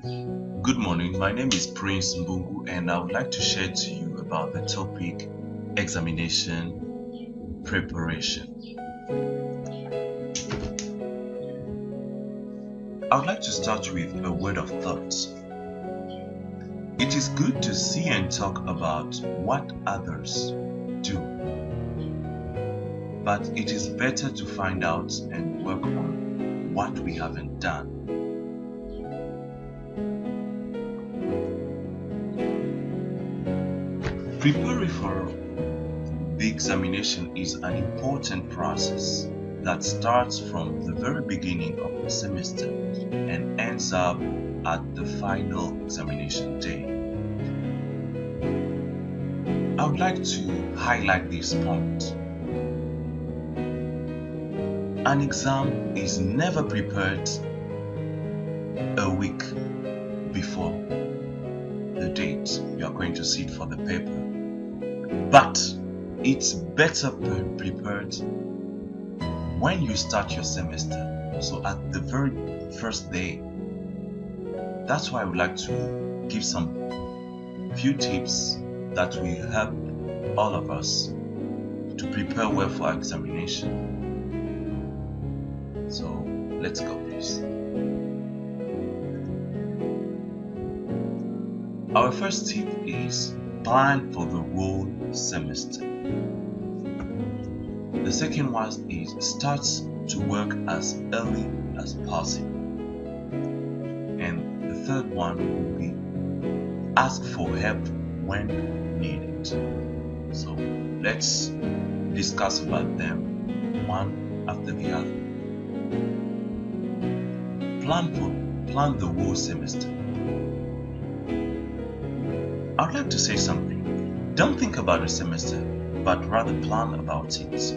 Good morning, my name is Prince Mbungu and I would like to share to you about the topic examination preparation. I would like to start with a word of thought. It is good to see and talk about what others do, but it is better to find out and work on what we haven't done. Preparing for the examination is an important process that starts from the very beginning of the semester and ends up at the final examination day. I would like to highlight this point. An exam is never prepared a week before the date you are going to sit for the paper. But it's better prepared when you start your semester. So at the very first day. That's why I would like to give some few tips that will help all of us to prepare well for our examination. So let's go, please. Our first tip is plan for the whole semester. The second one is start to work as early as possible. And the third one will be ask for help when needed. So let's discuss about them one after the other. Plan the whole semester. I would like to say something. Don't think about the semester, but rather plan about it.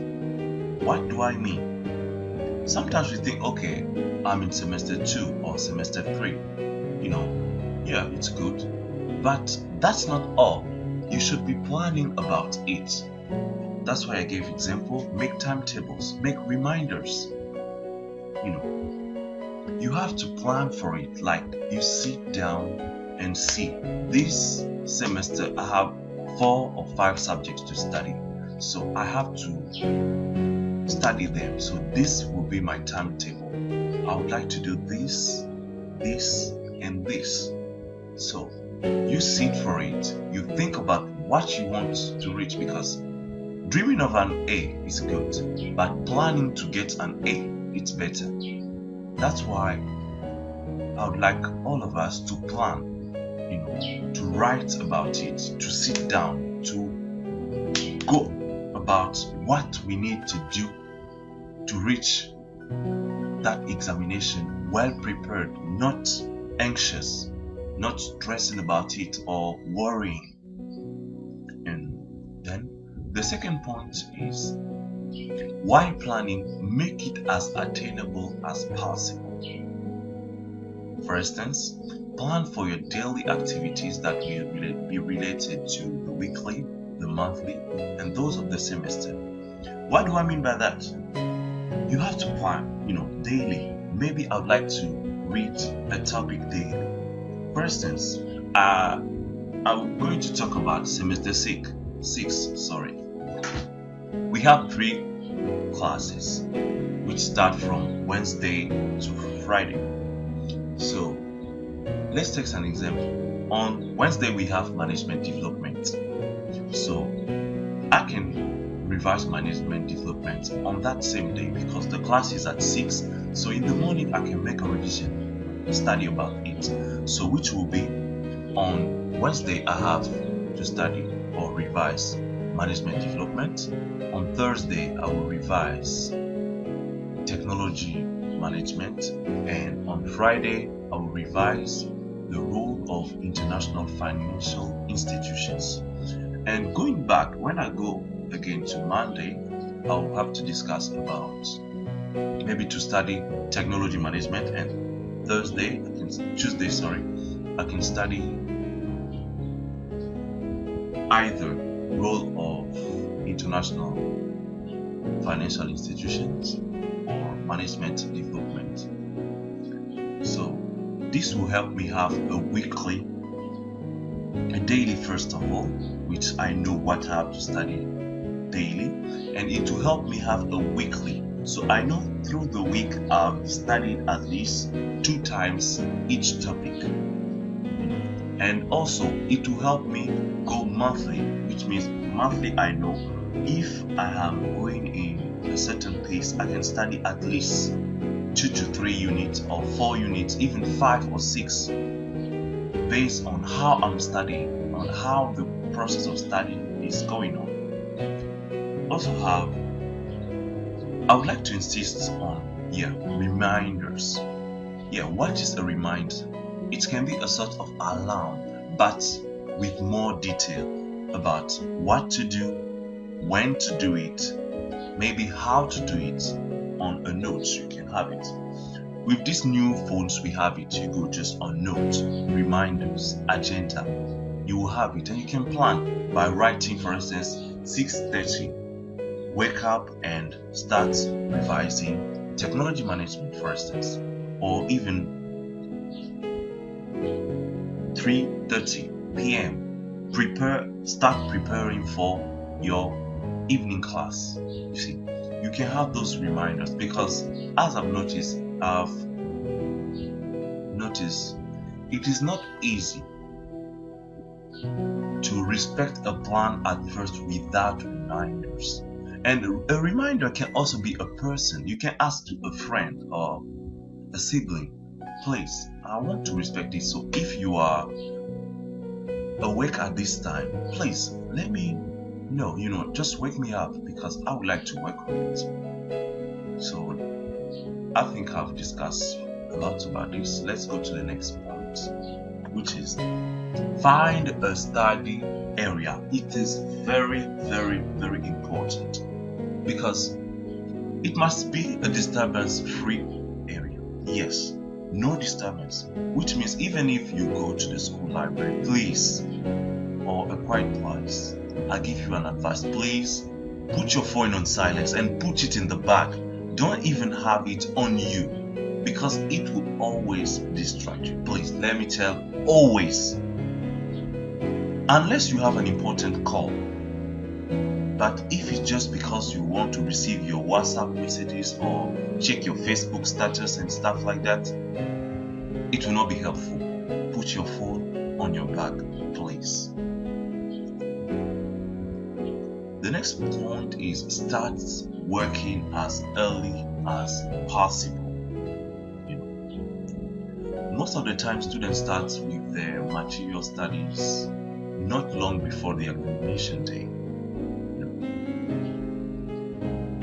What do I mean? Sometimes we think, okay, I'm in semester 2 or semester 3. Yeah, it's good. But that's not all. You should be planning about it. That's why I gave example, make timetables, make reminders. You have to plan for it, like you sit down and see, this semester I have 4 or 5 subjects to study, so I have to study them. So this will be my timetable. I would like to do this, and this. So you sit for it, you think about what you want to reach, because dreaming of an A is good, but planning to get an A, it's better. That's why I would like all of us to plan, to write about it, to sit down, to go about what we need to do to reach that examination well prepared, not anxious, not stressing about it or worrying. And then the second point is, while planning, make it as attainable as possible. For instance, plan for your daily activities that will be related to the weekly, the monthly, and those of the semester. What do I mean by that? You have to plan, daily. Maybe I'd like to read a topic daily. For instance, I'm going to talk about semester 6. We have 3 classes which start from Wednesday to Friday. So let's take an example. On Wednesday we have management development. So I can revise management development on that same day because the class is at 6. So in the morning I can make a revision, study about it. So which will be on Wednesday I have to study or revise management development. On Thursday I will revise technology management, and on Friday I will revise the role of international financial institutions. And going back, when I go again to Monday, I'll have to discuss about maybe to study technology management, and Tuesday, I can study either role of international financial institutions or management development. So this will help me have a daily first of all, which I know what I have to study daily, and it will help me have a weekly. So I know through the week I've studied at least 2 times each topic. And also it will help me go monthly, which means monthly I know if I am going in a certain pace, I can study at least 2 to 3 units or 4 units, even 5 or 6, based on how I'm studying, on how the process of studying is going on. Also I would like to insist on reminders. What is a reminder? It can be a sort of alarm, but with more detail about what to do, when to do it, maybe how to do it. On a note, you can have it. With these new phones we have it, you go just on note, reminders, agenda, you will have it, and you can plan by writing, for instance, 6:30, wake up and start revising technology management, for instance, or even 3:30 p.m. Start preparing for your evening class. You see, you can have those reminders, because as I've noticed it is not easy to respect a plan at first without reminders. And a reminder can also be a person. You can ask to a friend or a sibling, please, I want to respect this, so if you are awake at this time, please let me know, just wake me up, because I would like to work on it. So I think I've discussed a lot about this. Let's go to the next point, which is find a study area. It is very, very, very important, because it must be a disturbance-free area. Yes, no disturbance, which means even if you go to the school library, please, or a quiet place, I give you an advice, please put your phone on silence and put it in the bag. Don't even have it on you, because it will always distract you. Please, let me tell, always, unless you have an important call. But if it's just because you want to receive your WhatsApp messages or check your Facebook status and stuff like that, it will not be helpful. Put your phone on your bag, please. The next point is start working as early as possible. Most of the time students start with their material studies not long before the examination day.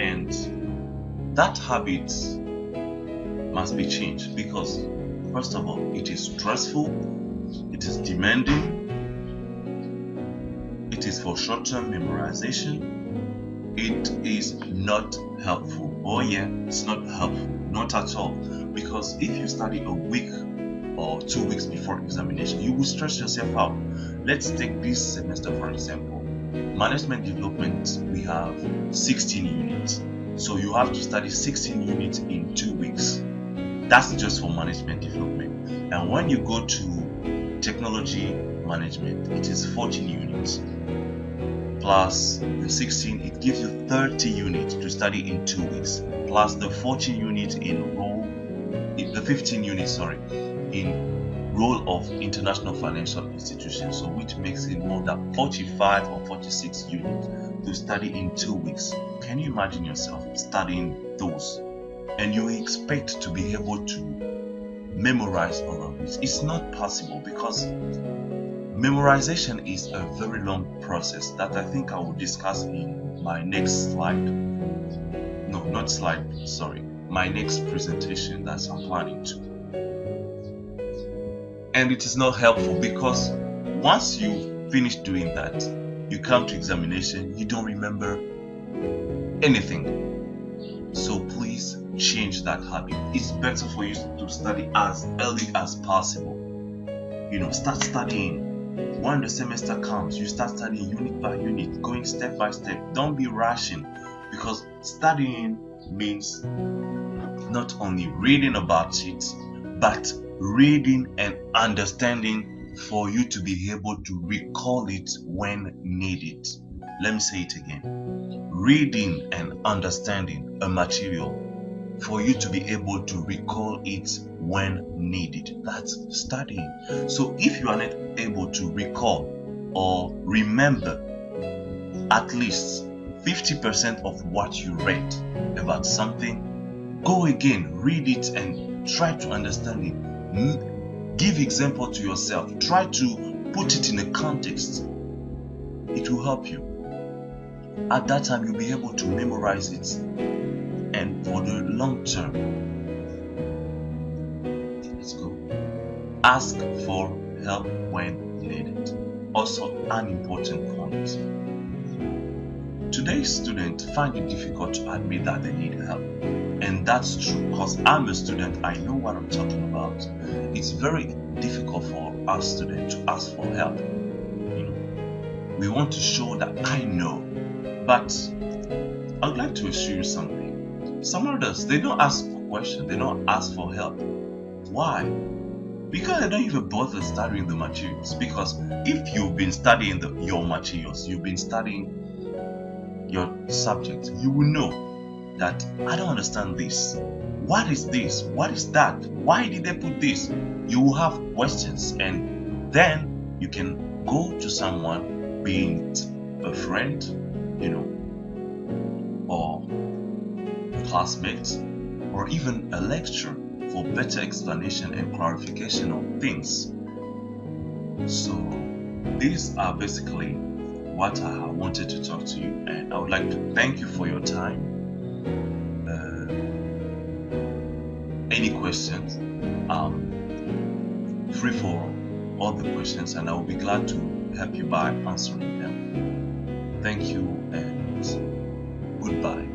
And that habit must be changed, because first of all, it is stressful, it is demanding, it is for short-term memorization, it is not helpful. Oh yeah, it's not helpful, not at all, because if you study a week or 2 weeks before examination, you will stress yourself out. Let's take this semester for example. Management development, we have 16 units, so you have to study 16 units in 2 weeks. That's just for management development. And when you go to technology management, it is 14 units plus the 16, it gives you 30 units to study in 2 weeks, plus the 14 units in the 15 units in role of international financial institutions, so which makes it more than 45 or 46 units to study in 2 weeks. Can you imagine yourself studying those, and you expect to be able to memorize all of this? It's not possible, because memorization is a very long process that I think I will discuss in my next my next presentation that I'm planning to. And it is not helpful, because once you finish doing that, you come to examination, you don't remember anything. So please change that habit. It's better for you to study as early as possible. Start studying. When the semester comes, you start studying unit by unit, going step by step. Don't be rushing, because studying means not only reading about it, but reading and understanding for you to be able to recall it when needed. Let me say it again. Reading and understanding a material for you to be able to recall it when needed. That's studying. So if you are not able to recall or remember at least 50% of what you read about something, go again, read it and try to understand it. Give example to yourself. Try to put it in a context. It will help you. At that time, you'll be able to memorize it, and for the long term. Let's go. Ask for help when needed. Also, an important point. Today's students find it difficult to admit that they need help, and that's true because I'm a student. I know what I'm talking about. It's very difficult for our students to ask for help. We want to show that I know. But I would like to assure you something. Some others, they don't ask for questions, they don't ask for help. Why? Because they don't even bother studying the materials. Because if you've been studying your materials, you've been studying your subject, you will know that I don't understand this. What is this? What is that? Why did they put this? You will have questions, and then you can go to someone, be it a friend, or classmates, or even a lecturer for better explanation and clarification of things. So these are basically what I wanted to talk to you, and I would like to thank you for your time. Any questions, free for all the questions, and I will be glad to help you by answering them. Thank you and goodbye.